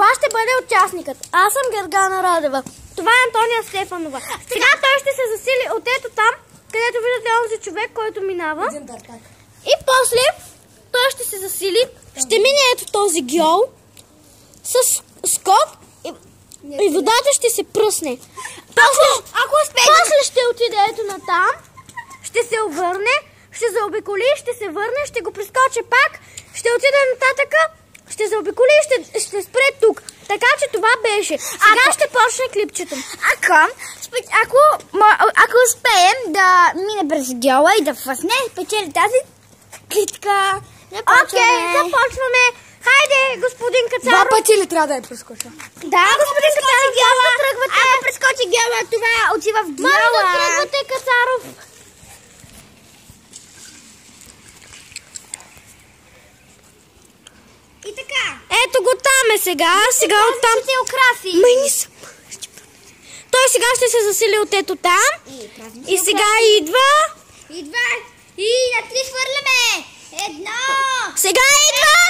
това ще бъде участникът. Аз съм Гергана Радева. Това е Антония Стефанова. Сега той ще се засили от ето там, където виждате онзи човек, който минава. И после той ще се засили, ще мине ето този гьол с скок и водата ще се пръсне. После ще отиде ето на там, ще се обърне, ще заобиколи, ще се върне, ще го прескочи пак, ще отиде нататъка, ще заобиколи и ще спре тук. Така че това беше. Сега ще почне клипчето. Ако успеем да мине през гьола и да фъсне, печели тази китка. Окей, започваме. Хайде, господин Кацаров. Два пъти ли трябва да я прескоча? Да, господин Кацаров, гьола. Ако прескочи гьола, това отива в гьола. Може да тръгвате, Кацаров. И така. Ето го там е сега. Сега оттам. Ще се украси. Той сега ще се засили от ето там. И сега идва. Идва. И на три хвърляме. Едно. Сега идва.